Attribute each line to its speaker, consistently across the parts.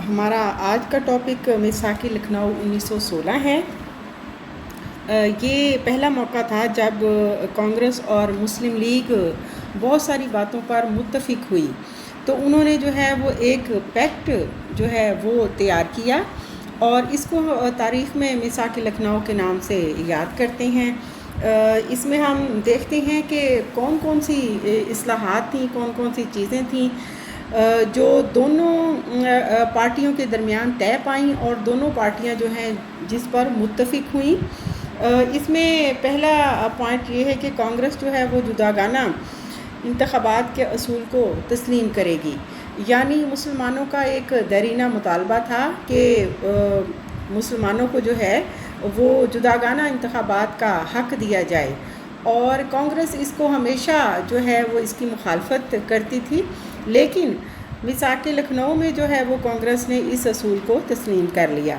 Speaker 1: ہمارا آج کا ٹاپک میثاق لکھنؤ 1916 ہے۔ یہ پہلا موقع تھا جب کانگریس اور مسلم لیگ بہت ساری باتوں پر متفق ہوئی، تو انہوں نے جو ہے وہ ایک پیکٹ جو ہے وہ تیار کیا اور اس کو تاریخ میں میثاق لکھنؤ کے نام سے یاد کرتے ہیں۔ اس میں ہم دیکھتے ہیں کہ کون کون سی اصلاحات تھیں، کون کون سی چیزیں تھیں جو دونوں پارٹیوں کے درمیان طے پائیں اور دونوں پارٹیاں جو ہیں جس پر متفق ہوئیں۔ اس میں پہلا پوائنٹ یہ ہے کہ کانگریس جو ہے وہ جداگانہ انتخابات کے اصول کو تسلیم کرے گی، یعنی مسلمانوں کا ایک دیرینہ مطالبہ تھا کہ مسلمانوں کو جو ہے وہ جداگانہ انتخابات کا حق دیا جائے، اور کانگریس اس کو ہمیشہ جو ہے وہ اس کی مخالفت کرتی تھی، لیکن میثاق لکھنؤ میں جو ہے وہ کانگریس نے اس اصول کو تسلیم کر لیا۔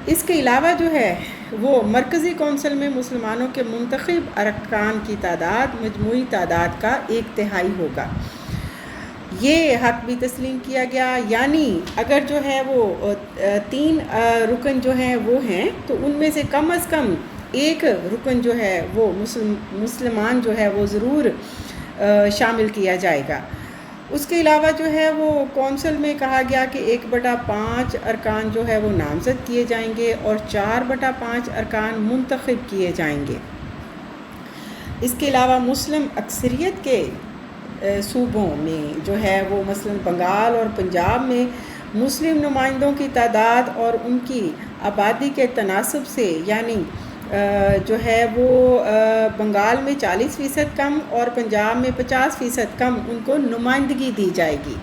Speaker 1: اس کے علاوہ جو ہے وہ مرکزی کونسل میں مسلمانوں کے منتخب ارکان کی تعداد مجموعی تعداد کا 1/3 ہوگا، یہ حق بھی تسلیم کیا گیا، یعنی اگر جو ہے وہ 3 رکن جو ہیں وہ ہیں تو ان میں سے کم از کم ایک رکن جو ہے وہ مسلمان جو ہے وہ ضرور شامل کیا جائے گا۔ اس کے علاوہ جو ہے وہ کونسل میں کہا گیا کہ 1/5 ارکان جو ہے وہ نامزد کیے جائیں گے اور 4/5 ارکان منتخب کیے جائیں گے۔ اس کے علاوہ مسلم اکثریت کے صوبوں میں جو ہے وہ مثلاً بنگال اور پنجاب میں مسلم نمائندوں کی تعداد اور ان کی آبادی کے تناسب سے، یعنی جو ہے وہ بنگال میں 40% کم اور پنجاب میں 50% کم ان کو نمائندگی دی جائے گی۔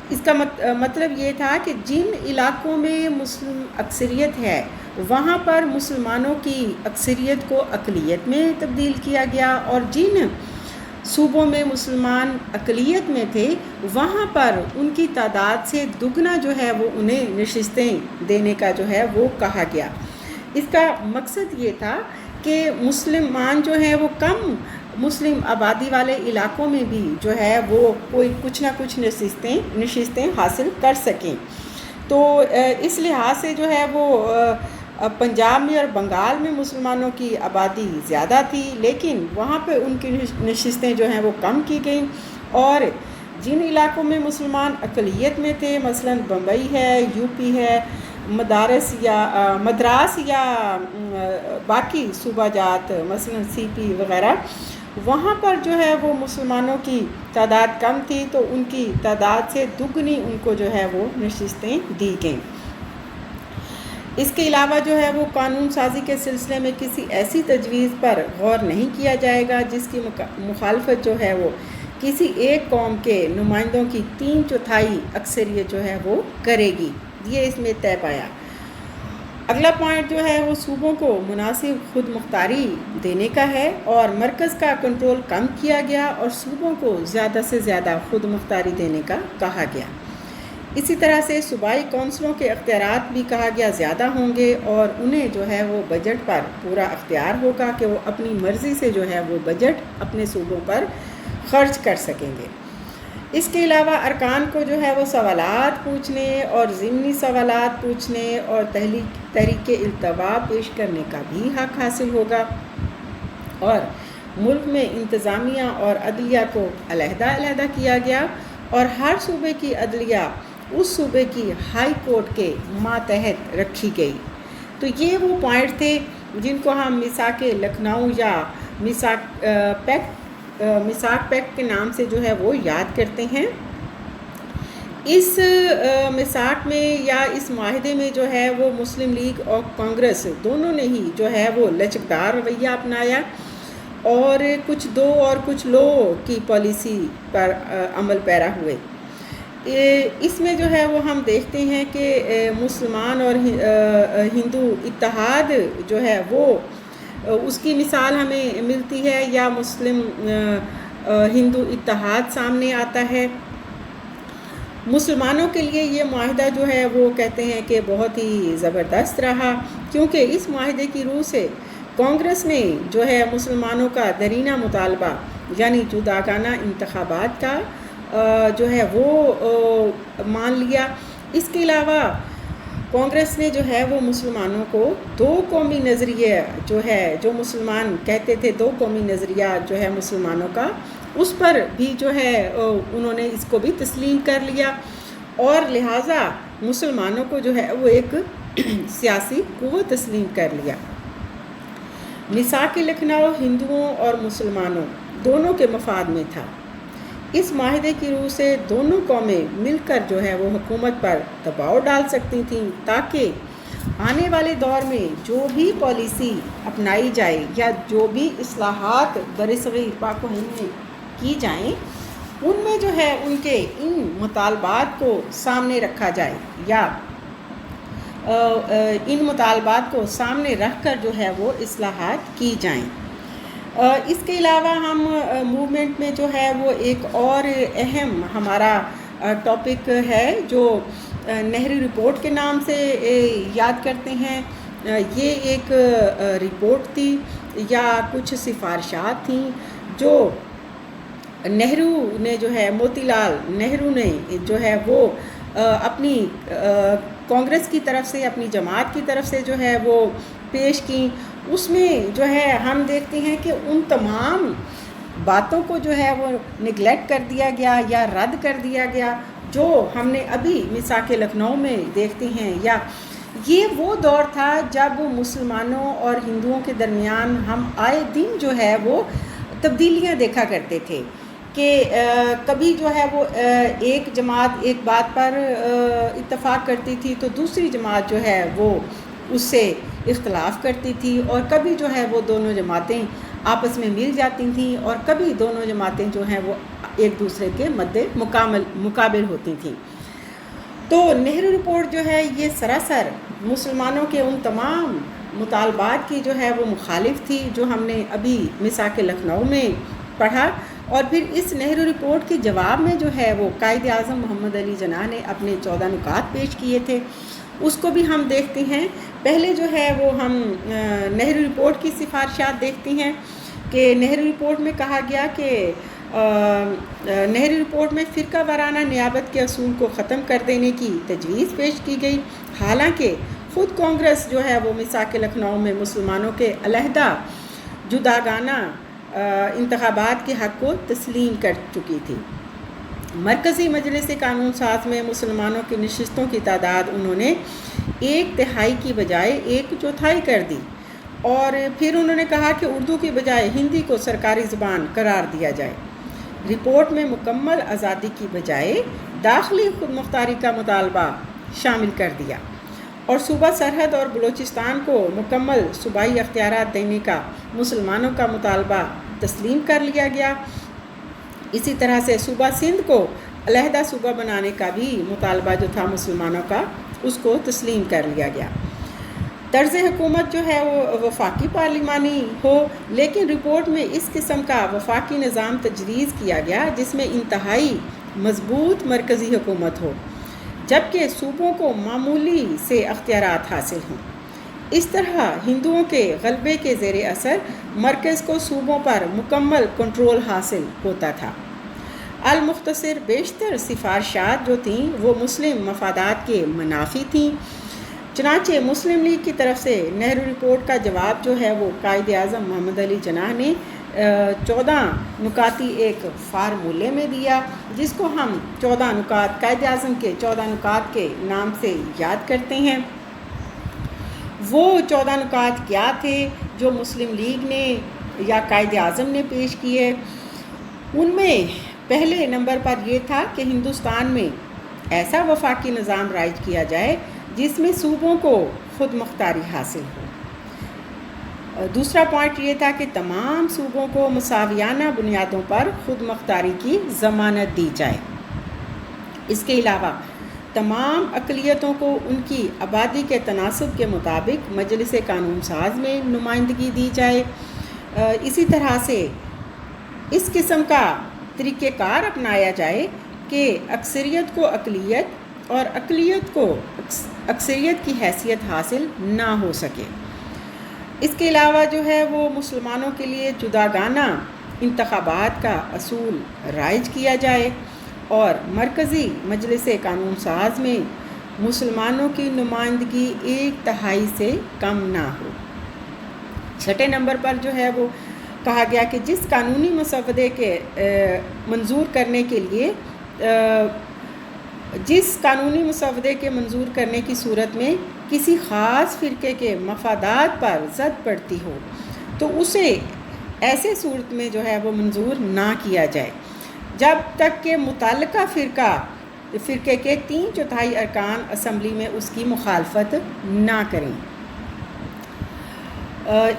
Speaker 1: اس کا مطلب یہ تھا کہ جن علاقوں میں مسلم اکثریت ہے وہاں پر مسلمانوں کی اکثریت کو اقلیت میں تبدیل کیا گیا، اور جن صوبوں میں مسلمان اقلیت میں تھے وہاں پر ان کی تعداد سے دگنا جو ہے وہ انہیں نشستیں دینے کا جو ہے وہ کہا گیا۔ اس کا مقصد یہ تھا کہ مسلمان جو ہیں وہ کم مسلم آبادی والے علاقوں میں بھی جو ہے وہ کوئی کچھ نہ کچھ نشستیں حاصل کر سکیں۔ تو اس لحاظ سے جو ہے وہ پنجاب میں اور بنگال میں مسلمانوں کی آبادی زیادہ تھی، لیکن وہاں پہ ان کی نشستیں جو ہیں وہ کم کی گئیں، اور جن علاقوں میں مسلمان اقلیت میں تھے مثلاً بمبئی ہے، یو پی ہے، مدراس یا باقی صوبہ جات مثلاً سی پی وغیرہ، وہاں پر جو ہے وہ مسلمانوں کی تعداد کم تھی تو ان کی تعداد سے دگنی ان کو جو ہے وہ نشستیں دی گئیں۔ اس کے علاوہ جو ہے وہ قانون سازی کے سلسلے میں کسی ایسی تجویز پر غور نہیں کیا جائے گا جس کی مخالفت جو ہے وہ کسی ایک قوم کے نمائندوں کی 3/4 اکثریت جو ہے وہ کرے گی، یہ اس میں طے پایا۔ اگلا پوائنٹ جو ہے وہ صوبوں کو مناسب خود مختاری دینے کا ہے، اور مرکز کا کنٹرول کم کیا گیا اور صوبوں کو زیادہ سے زیادہ خود مختاری دینے کا کہا گیا۔ اسی طرح سے صوبائی کونسلوں کے اختیارات بھی کہا گیا زیادہ ہوں گے، اور انہیں جو ہے وہ بجٹ پر پورا اختیار ہوگا کہ وہ اپنی مرضی سے جو ہے وہ بجٹ اپنے صوبوں پر خرچ کر سکیں گے۔ اس کے علاوہ ارکان کو جو ہے وہ سوالات پوچھنے اور ضمنی سوالات پوچھنے اور تحریک التوا پیش کرنے کا بھی حق حاصل ہوگا، اور ملک میں انتظامیہ اور عدلیہ کو علیحدہ کیا گیا، اور ہر صوبے کی عدلیہ اس صوبے کی ہائی کورٹ کے ماتحت رکھی گئی۔ تو یہ وہ پوائنٹ تھے جن کو ہم میثاق لکھنؤ یا میثاق پیکٹ کے نام سے جو ہے وہ یاد کرتے ہیں۔ اس میثاق میں یا اس معاہدے میں جو ہے وہ مسلم لیگ اور کانگریس دونوں نے ہی جو ہے وہ لچکدار رویہ اپنایا، اور کچھ دو اور کچھ لو کی پالیسی پر عمل پیرا ہوئے۔ اس میں جو ہے وہ ہم دیکھتے ہیں کہ مسلمان اور ہندو اتحاد جو ہے وہ اس کی مثال ہمیں ملتی ہے، یا مسلم ہندو اتحاد سامنے آتا ہے۔ مسلمانوں کے لیے یہ معاہدہ جو ہے وہ کہتے ہیں کہ بہت ہی زبردست رہا، کیونکہ اس معاہدے کی روح سے کانگریس نے جو ہے مسلمانوں کا دیرینہ مطالبہ یعنی جداگانہ انتخابات کا جو ہے وہ مان لیا۔ اس کے علاوہ کانگریس نے جو ہے وہ مسلمانوں کو دو قومی نظریہ جو ہے، جو مسلمان کہتے تھے دو قومی نظریہ جو ہے مسلمانوں کا، اس پر بھی جو ہے انہوں نے اس کو بھی تسلیم کر لیا، اور لہٰذا مسلمانوں کو جو ہے وہ ایک سیاسی قوت تسلیم کر لیا۔ میثاق لکھنؤ ہندوؤں اور مسلمانوں دونوں کے مفاد میں تھا۔ اس معاہدے کی روح سے دونوں قومیں مل کر جو ہے وہ حکومت پر دباؤ ڈال سکتی تھیں، تاکہ آنے والے دور میں جو بھی پالیسی اپنائی جائے یا جو بھی اصلاحات برصغیر پاک و ہند میں کی جائیں، ان میں جو ہے ان کے ان مطالبات کو سامنے رکھا جائے، یا ان مطالبات کو سامنے رکھ کر جو ہے وہ اصلاحات کی جائیں۔ اس کے علاوہ ہم موومنٹ میں جو ہے وہ ایک اور اہم ہمارا ٹاپک ہے جو نہرو رپورٹ کے نام سے یاد کرتے ہیں۔ یہ ایک رپورٹ تھی یا کچھ سفارشات تھیں جو نہرو نے جو ہے موتی لال نہرو نے جو ہے وہ اپنی کانگریس کی طرف سے، اپنی جماعت کی طرف سے جو ہے وہ پیش کی۔ اس میں جو ہے ہم دیکھتے ہیں کہ ان تمام باتوں کو جو ہے وہ نگلیکٹ کر دیا گیا یا رد کر دیا گیا جو ہم نے ابھی میثاق لکھنؤ میں دیکھتے ہیں۔ یا یہ وہ دور تھا جب مسلمانوں اور ہندوؤں کے درمیان ہم آئے دن جو ہے وہ تبدیلیاں دیکھا کرتے تھے کہ کبھی جو ہے وہ ایک جماعت ایک بات پر اتفاق کرتی تھی تو دوسری جماعت جو ہے وہ اس سے اختلاف کرتی تھی، اور کبھی جو ہے وہ دونوں جماعتیں آپس میں مل جاتی تھیں، اور کبھی دونوں جماعتیں جو ہیں وہ ایک دوسرے کے مقابل ہوتی تھیں۔ تو نہرو رپورٹ جو ہے یہ سراسر مسلمانوں کے ان تمام مطالبات کی جو ہے وہ مخالف تھی جو ہم نے ابھی میثاق لکھنؤ میں پڑھا۔ اور پھر اس نہرو رپورٹ کے جواب میں جو ہے وہ قائد اعظم محمد علی جناح نے اپنے 14 نکات پیش کیے تھے، اس کو بھی ہم دیکھتے ہیں۔ پہلے جو ہے وہ ہم نہرو رپورٹ کی سفارشات دیکھتے ہیں کہ نہرو رپورٹ میں کہا گیا کہ نہرو رپورٹ میں فرقہ وارانہ نیابت کے اصول کو ختم کر دینے کی تجویز پیش کی گئی، حالانکہ خود کانگریس جو ہے وہ میثاق لکھنؤ میں مسلمانوں کے علیحدہ جداگانہ انتخابات کے حق کو تسلیم کر چکی تھی۔ مرکزی مجلس قانون ساز میں مسلمانوں کی نشستوں کی تعداد انہوں نے 1/3 کی بجائے 1/4 کر دی، اور پھر انہوں نے کہا کہ اردو کی بجائے ہندی کو سرکاری زبان قرار دیا جائے۔ رپورٹ میں مکمل آزادی کی بجائے داخلی خود مختاری کا مطالبہ شامل کر دیا، اور صوبہ سرحد اور بلوچستان کو مکمل صوبائی اختیارات دینے کا مسلمانوں کا مطالبہ تسلیم کر لیا گیا۔ اسی طرح سے صوبہ سندھ کو علیحدہ صوبہ بنانے کا بھی مطالبہ جو تھا مسلمانوں کا، اس کو تسلیم کر لیا گیا۔ طرز حکومت جو ہے وہ وفاقی پارلیمانی ہو، لیکن رپورٹ میں اس قسم کا وفاقی نظام تجویز کیا گیا جس میں انتہائی مضبوط مرکزی حکومت ہو، جبکہ صوبوں کو معمولی سے اختیارات حاصل ہوں۔ اس طرح ہندوؤں کے غلبے کے زیر اثر مرکز کو صوبوں پر مکمل کنٹرول حاصل ہوتا تھا۔ المختصر بیشتر سفارشات جو تھیں وہ مسلم مفادات کے منافی تھیں، چنانچہ مسلم لیگ کی طرف سے نہرو رپورٹ کا جواب جو ہے وہ قائد اعظم محمد علی جناح نے 14 نکاتی ایک فارمولے میں دیا، جس کو ہم 14 نکات قائد اعظم کے 14 نکات کے نام سے یاد کرتے ہیں۔ وہ 14 نکات کیا تھے جو مسلم لیگ نے یا قائد اعظم نے پیش کیے؟ ان میں پہلے نمبر پر یہ تھا کہ ہندوستان میں ایسا وفاقی نظام رائج کیا جائے جس میں صوبوں کو خود مختاری حاصل ہو۔ دوسرا پوائنٹ یہ تھا کہ تمام صوبوں کو مساویانہ بنیادوں پر خود مختاری کی ضمانت دی جائے۔ اس کے علاوہ تمام اقلیتوں کو ان کی آبادی کے تناسب کے مطابق مجلس قانون ساز میں نمائندگی دی جائے۔ اسی طرح سے اس قسم کا طریقہ کار اپنایا جائے کہ اکثریت کو اقلیت اور اقلیت کو اکثریت کی حیثیت حاصل نہ ہو سکے۔ اس کے علاوہ جو ہے وہ مسلمانوں کے لیے جداگانہ انتخابات کا اصول رائج کیا جائے، اور مرکزی مجلس قانون ساز میں مسلمانوں کی نمائندگی 1/3 سے کم نہ ہو۔ 6 نمبر پر جو ہے وہ کہا گیا کہ جس قانونی مسودے کے منظور کرنے کے لیے جس قانونی مسودے کے منظور کرنے کی صورت میں کسی خاص فرقے کے مفادات پر زد پڑتی ہو تو اسے ایسے صورت میں جو ہے وہ منظور نہ کیا جائے جب تک کہ متعلقہ فرقے کے 3/4 ارکان اسمبلی میں اس کی مخالفت نہ کریں۔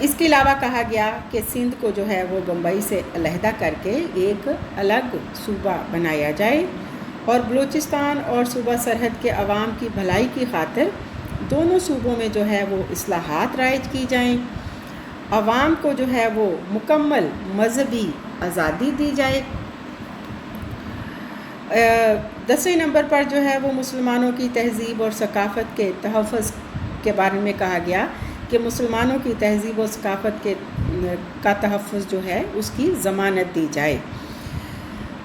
Speaker 1: اس کے علاوہ کہا گیا کہ سندھ کو جو ہے وہ بمبئی سے علیحدہ کر کے ایک الگ صوبہ بنایا جائے اور بلوچستان اور صوبہ سرحد کے عوام کی بھلائی کی خاطر دونوں صوبوں میں جو ہے وہ اصلاحات رائج کی جائیں، عوام کو جو ہے وہ مکمل مذہبی آزادی دی جائے۔ 10 نمبر پر جو ہے وہ مسلمانوں کی تہذیب اور ثقافت کے تحفظ کے بارے میں کہا گیا کہ مسلمانوں کی تہذیب و ثقافت کا تحفظ جو ہے اس کی ضمانت دی جائے۔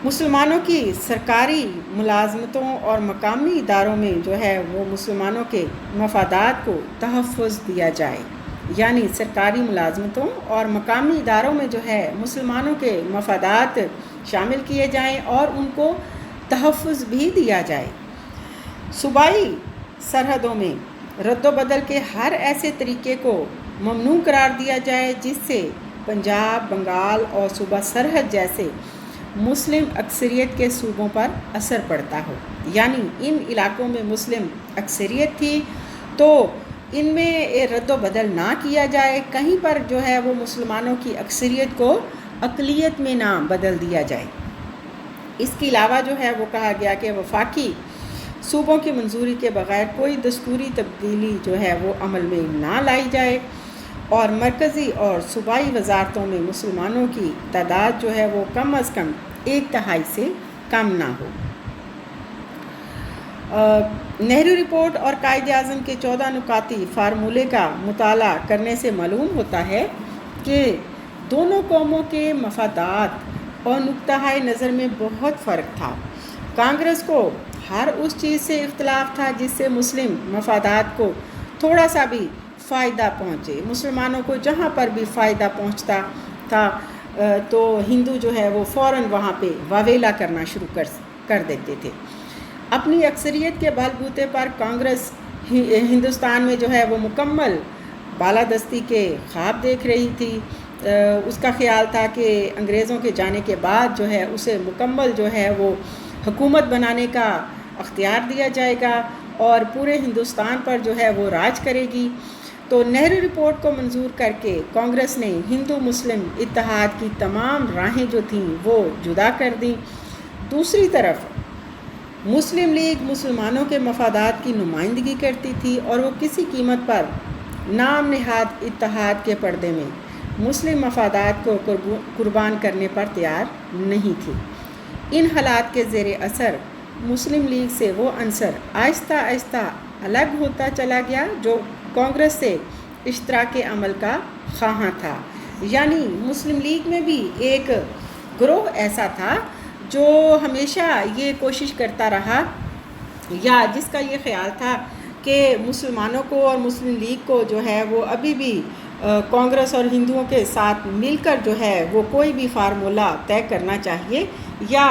Speaker 1: مسلمانوں کی سرکاری ملازمتوں اور مقامی اداروں میں جو ہے وہ مسلمانوں کے مفادات کو تحفظ دیا جائے، یعنی سرکاری ملازمتوں اور مقامی اداروں میں جو ہے مسلمانوں کے مفادات شامل کیے جائیں اور ان کو تحفظ بھی دیا جائے۔ صوبائی سرحدوں میں رد و بدل کے ہر ایسے طریقے کو ممنوع قرار دیا جائے جس سے پنجاب، بنگال اور صوبہ سرحد جیسے مسلم اکثریت کے صوبوں پر اثر پڑتا ہو، یعنی ان علاقوں میں مسلم اکثریت تھی تو ان میں رد و بدل نہ کیا جائے، کہیں پر جو ہے وہ مسلمانوں کی اکثریت کو اقلیت میں نہ بدل دیا جائے۔ اس کے علاوہ جو ہے وہ کہا گیا کہ وفاقی صوبوں کی منظوری کے بغیر کوئی دستوری تبدیلی جو ہے وہ عمل میں نہ لائی جائے اور مرکزی اور صوبائی وزارتوں میں مسلمانوں کی تعداد جو ہے وہ کم از کم 1/3 سے کم نہ ہو۔ نہرو رپورٹ اور قائد اعظم کے 14 نکاتی فارمولے کا مطالعہ کرنے سے معلوم ہوتا ہے کہ دونوں قوموں کے مفادات اور نقطۂ نظر میں بہت فرق تھا۔ کانگریس کو ہر اس چیز سے اختلاف تھا جس سے مسلم مفادات کو تھوڑا سا بھی فائدہ پہنچے۔ مسلمانوں کو جہاں پر بھی فائدہ پہنچتا تھا تو ہندو جو ہے وہ فوراً وہاں پہ واویلا کرنا شروع کر دیتے تھے۔ اپنی اکثریت کے بل بوتے پر کانگریس ہندوستان میں جو ہے وہ مکمل بالادستی کے خواب دیکھ رہی تھی۔ اس کا خیال تھا کہ انگریزوں کے جانے کے بعد جو ہے اسے مکمل جو ہے وہ حکومت بنانے کا اختیار دیا جائے گا اور پورے ہندوستان پر جو ہے وہ راج کرے گی۔ تو نہرو رپورٹ کو منظور کر کے کانگریس نے ہندو مسلم اتحاد کی تمام راہیں جو تھیں وہ جدا کر دیں۔ دوسری طرف مسلم لیگ مسلمانوں کے مفادات کی نمائندگی کرتی تھی اور وہ کسی قیمت پر نام نہاد اتحاد کے پردے میں مسلم مفادات کو قربان کرنے پر تیار نہیں تھی۔ ان حالات کے زیر اثر مسلم لیگ سے وہ عنصر آہستہ آہستہ الگ ہوتا چلا گیا جو کانگریس سے اشتراک عمل کا خواہاں تھا، یعنی مسلم لیگ میں بھی ایک گروہ ایسا تھا جو ہمیشہ یہ کوشش کرتا رہا یا جس کا یہ خیال تھا کہ مسلمانوں کو اور مسلم لیگ کو جو ہے وہ ابھی بھی کانگریس اور ہندوؤں کے ساتھ مل کر جو ہے وہ کوئی بھی فارمولہ طے کرنا چاہیے یا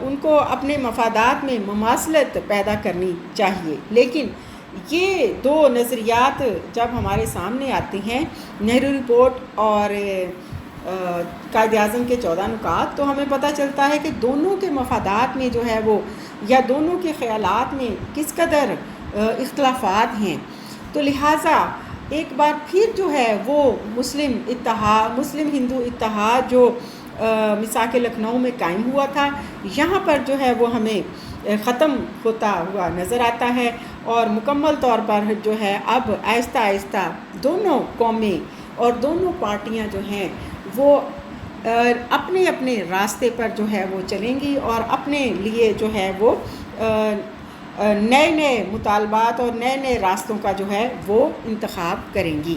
Speaker 1: ان کو اپنے مفادات میں مماثلت پیدا کرنی چاہیے۔ لیکن یہ دو نظریات جب ہمارے سامنے آتی ہیں، نہرو رپورٹ اور قائد اعظم کے 14 نکات، تو ہمیں پتہ چلتا ہے کہ دونوں کے مفادات میں جو ہے وہ یا دونوں کے خیالات میں کس قدر اختلافات ہیں۔ تو لہٰذا ایک بار پھر جو ہے وہ مسلم ہندو اتحاد جو میثاق لکھنؤ میں قائم ہوا تھا، یہاں پر جو ہے وہ ہمیں ختم ہوتا ہوا نظر آتا ہے اور مکمل طور پر جو ہے اب آہستہ آہستہ دونوں قومیں اور دونوں پارٹیاں جو ہیں وہ اپنے اپنے راستے پر جو ہے وہ چلیں گی اور اپنے لیے جو ہے وہ نئے نئے مطالبات اور نئے نئے راستوں کا جو ہے وہ انتخاب کریں گی۔